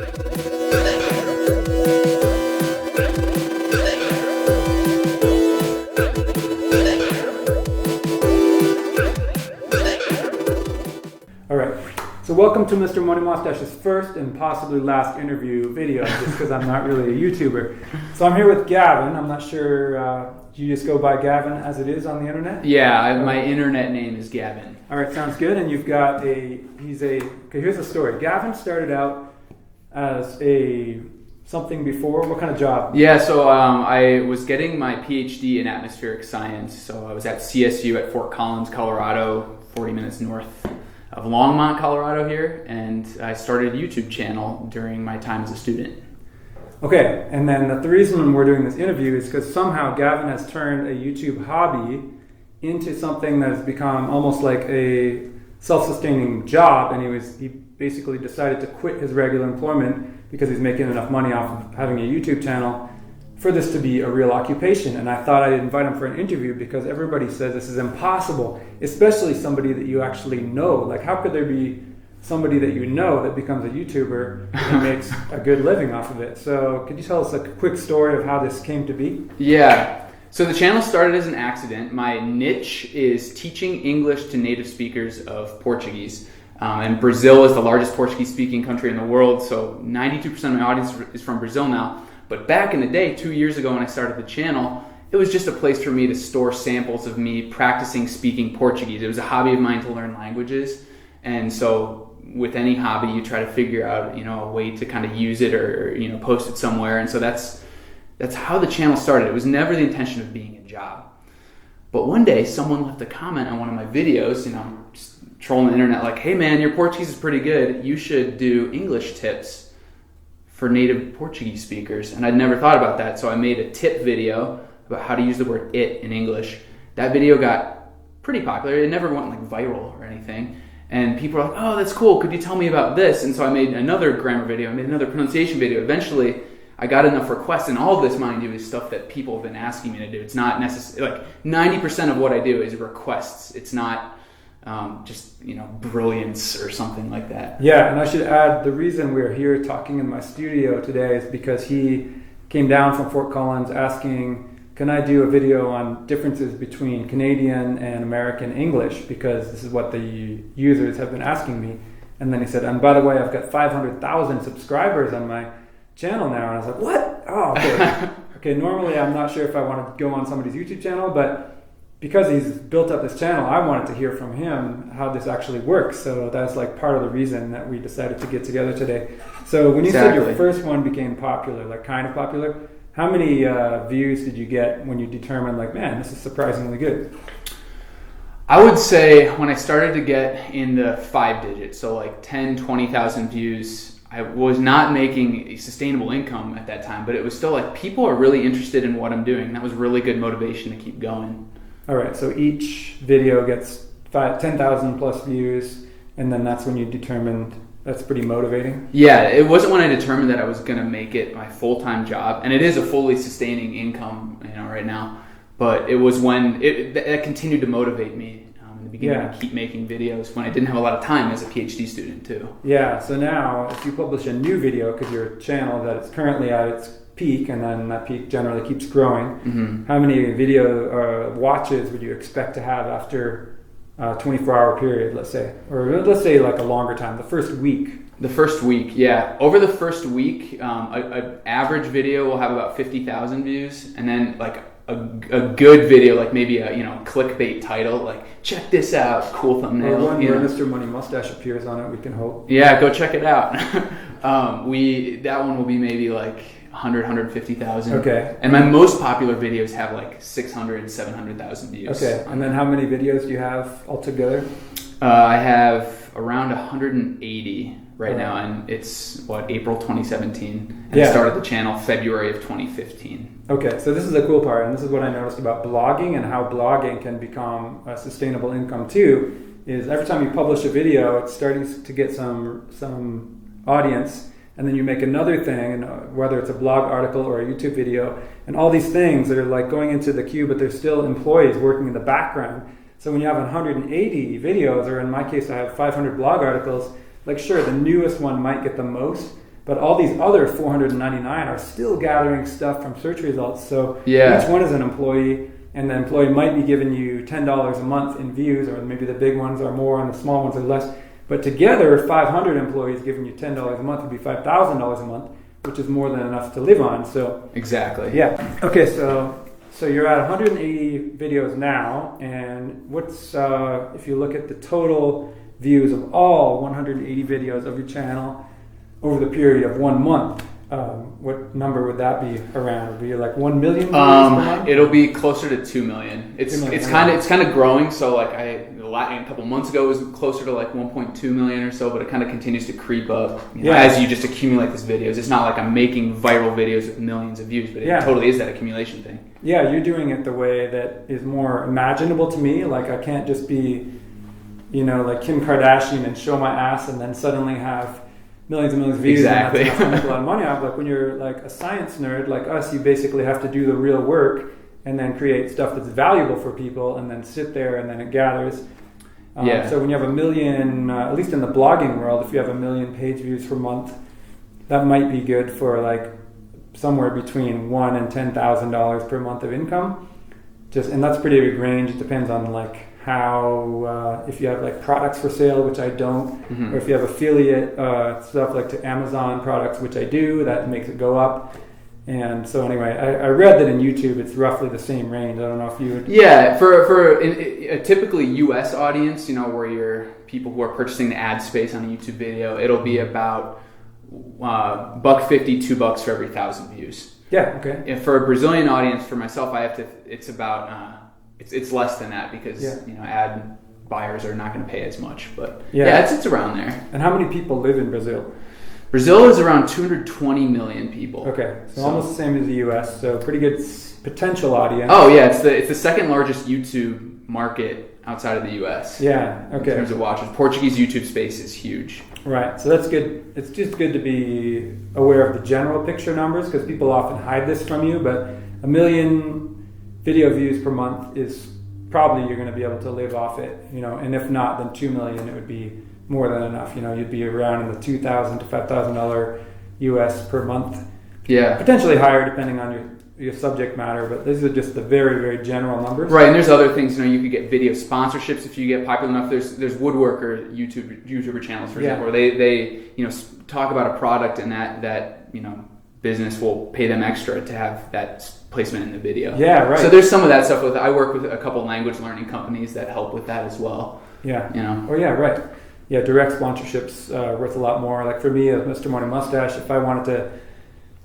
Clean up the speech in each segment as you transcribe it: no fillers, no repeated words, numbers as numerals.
So welcome to Mr. Money Mustache's first and possibly last interview video, just because I'm not really a YouTuber. So I'm here with Gavin. I'm not sure, do you just go by Gavin as it is on the internet? Yeah, my internet name is Gavin. All right, sounds good. And you've got okay, here's the story. Gavin started out as something before. What kind of job? Yeah, so I was getting my PhD in atmospheric science. So I was at CSU at Fort Collins, Colorado, 40 minutes north of Longmont, Colorado here, and I started a YouTube channel during my time as a student. Okay, and then the reason we're doing this interview is because somehow Gavin has turned a YouTube hobby into something that has become almost like a self-sustaining job, and he basically decided to quit his regular employment because he's making enough money off of having a YouTube channel for this to be a real occupation. And I thought I'd invite him for an interview because everybody says this is impossible, especially somebody that you actually know. Like, how could there be somebody that you know that becomes a YouTuber and makes a good living off of it? So could you tell us a quick story of how this came to be? Yeah, so the channel started as an accident. My niche is teaching English to native speakers of Portuguese. And Brazil is the largest Portuguese speaking country in the world, so 92% of my audience is from Brazil now. But back in the day, 2 years ago when I started the channel, it was just a place for me to store samples of me practicing speaking Portuguese. It was a hobby of mine to learn languages. And so with any hobby, you try to figure out, a way to kind of use it or, post it somewhere. And so that's how the channel started. It was never the intention of being a job. But one day, someone left a comment on one of my videos, just trolling the internet like, hey man, your Portuguese is pretty good. You should do English tips for native Portuguese speakers. And I'd never thought about that, so I made a tip video about how to use the word it in English. That video got pretty popular. It never went like viral or anything. And people were like, oh, that's cool, could you tell me about this? And so I made another grammar video, I made another pronunciation video. Eventually, I got enough requests, and all of this, mind you, is stuff that people have been asking me to do. It's not necessarily, like 90% of what I do is requests. It's not just brilliance or something like that. Yeah, and I should add, the reason we're here talking in my studio today is because he came down from Fort Collins asking, can I do a video on differences between Canadian and American English, because this is what the users have been asking me. And then he said, and by the way, I've got 500,000 subscribers on my channel now. And I was like, what? Oh, okay. Okay, normally I'm not sure if I want to go on somebody's YouTube channel, but because he's built up this channel, I wanted to hear from him how this actually works. So that's like part of the reason that we decided to get together today. So when you said your first one became popular, like kind of popular, how many views did you get when you determined like, man, this is surprisingly good? I would say when I started to get in the 5 digits, so like 10, 20,000 views, I was not making a sustainable income at that time, but it was still like people are really interested in what I'm doing. That was really good motivation to keep going. All right, so each video gets 10,000 plus views, and then that's when you determined that's pretty motivating? Yeah, it wasn't when I determined that I was going to make it my full-time job, and it is a fully sustaining income, right now. But it was when it continued to motivate me in the beginning to keep making videos when I didn't have a lot of time as a PhD student too. Yeah, so now if you publish a new video, because your channel that it's currently at its peak, and then that peak generally keeps growing, how many video watches would you expect to have after a 24-hour period, let's say? Or let's say like a longer time, the first week. The first week, yeah. Over the first week, an average video will have about 50,000 views, and then like a good video, like maybe a clickbait title, like check this out, cool thumbnail. Or one where Mr. Money Mustache appears on it, we can hope. Yeah, go check it out. That one will be maybe like 100, 150,000. Okay. And my most popular videos have like 600, 700,000 views. Okay. And then how many videos do you have altogether? I have around 180 right now, and it's April 2017. And I started the channel February of 2015. Okay, so this is the cool part, and this is what I noticed about blogging and how blogging can become a sustainable income too, is every time you publish a video, it's starting to get some audience, and then you make another thing, and whether it's a blog article or a YouTube video, and all these things that are like going into the queue, but there's still employees working in the background. So when you have 180 videos, or in my case I have 500 blog articles, like sure, the newest one might get the most, But all these other 499 are still gathering stuff from search results. So Yeah. each one is an employee, and the employee might be giving you $10 a month in views, or maybe the big ones are more and the small ones are less. But together, 500 employees giving you $10 a month would be $5,000 a month, which is more than enough to live on. So Exactly. yeah. Okay, so you're at 180 videos now, and what's if you look at the total views of all 180 videos of your channel over the period of 1 month, what number would that be around? Would it be like 1 million views per month? It'll be closer to 2 million. It's 2 million, it's kind of growing. So like a couple months ago it was closer to like 1.2 million or so, but it kind of continues to creep up as you just accumulate these videos. It's not like I'm making viral videos with millions of views, but it totally is that accumulation thing. Yeah, you're doing it the way that is more imaginable to me. Like I can't just be, like Kim Kardashian and show my ass and then suddenly have millions and millions of views. Exactly. And that's enough to make a lot of money off. Like when you're like a science nerd like us, you basically have to do the real work and then create stuff that's valuable for people and then sit there and then it gathers. So when you have 1 million, at least in the blogging world, if you have 1 million page views per month, that might be good for like somewhere between $1,000 and $10,000 per month of income. And that's pretty big range. It depends on like how, if you have like products for sale, which I don't, or if you have affiliate stuff like to Amazon products, which I do, that makes it go up. And so anyway, I read that in YouTube it's roughly the same range. I don't know if you would... Yeah, for a typically US audience, where you're people who are purchasing the ad space on a YouTube video, it'll be about $1.50, $2 for every 1,000 views. Yeah, okay. And for a Brazilian audience, for myself, it's about it's less than that because ad buyers are not going to pay as much. But it's around there. And how many people live in Brazil? Brazil is around 220 million people. Okay, so almost the same as the US. So pretty good potential audience. Oh yeah, it's the second largest YouTube market outside of the US. Yeah, okay. In terms of watchers, Portuguese YouTube space is huge. Right, so that's good. It's just good to be aware of the general picture numbers because people often hide this from you, but 1 million video views per month is probably you're going to be able to live off it, and if not, then 2 million, it would be more than enough. You'd be around in the $2,000 to $5,000 US per month. Yeah. Potentially higher depending on your subject matter, but these are just the very, very general numbers. Right, and there's other things, you could get video sponsorships if you get popular enough. There's woodworker YouTuber channels, for example, where they talk about a product and that business will pay them extra to have that placement in the video. Yeah, right. So there's some of that stuff. I work with a couple language learning companies that help with that as well. Yeah. Oh yeah, right. Yeah, direct sponsorships are worth a lot more. Like for me, as Mr. Money Mustache, if I wanted to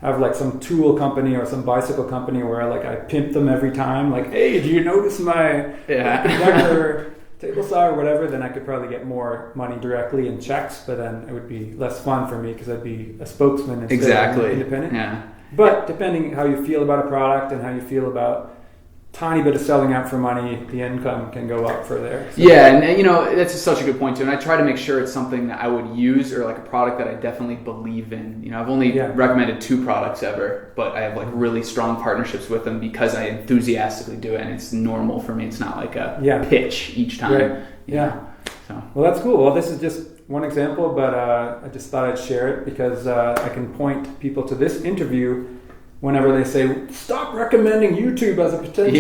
have like some tool company or some bicycle company where like I pimp them every time, like, hey, do you notice my conductor table saw or whatever, then I could probably get more money directly in checks, but then it would be less fun for me because I'd be a spokesman instead of independent. Yeah. But depending how you feel about a product and how you feel about tiny bit of selling out for money, the income can go up for there. So. Yeah, and that's such a good point too. And I try to make sure it's something that I would use or like a product that I definitely believe in. I've only recommended 2 products ever, but I have like really strong partnerships with them because I enthusiastically do it, and it's normal for me. It's not like a pitch each time. Right. Yeah. So. Well, that's cool. Well, this is just one example, but I just thought I'd share it because I can point people to this interview whenever they say, stop recommending YouTube as a potential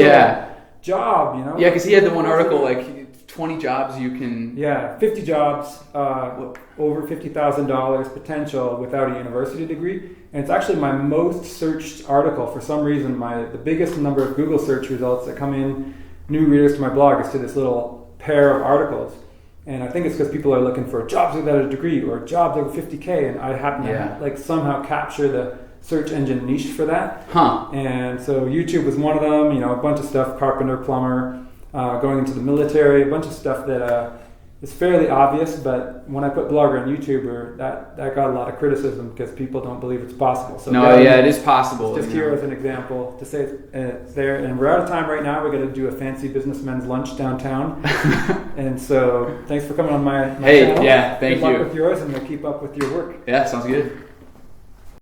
job, Yeah, because he had the one article, like 20 jobs you can... Yeah, 50 jobs, over $50,000 potential without a university degree. And it's actually my most searched article. For some reason, the biggest number of Google search results that come in, new readers to my blog, is to this little pair of articles. And I think it's because people are looking for jobs without a degree or jobs over 50K, and I happen to somehow capture the search engine niche for that. And so YouTube was one of them, a bunch of stuff, carpenter, plumber, going into the military, a bunch of stuff that is fairly obvious, but when I put blogger and YouTuber, that got a lot of criticism because people don't believe it's possible. So it is possible. Just here as an example to say it's there. And we're out of time right now. We're going to do a fancy businessman's lunch downtown. And so thanks for coming on my channel. Yeah, thank you. Good luck with yours, and we'll keep up with your work. Yeah, sounds good.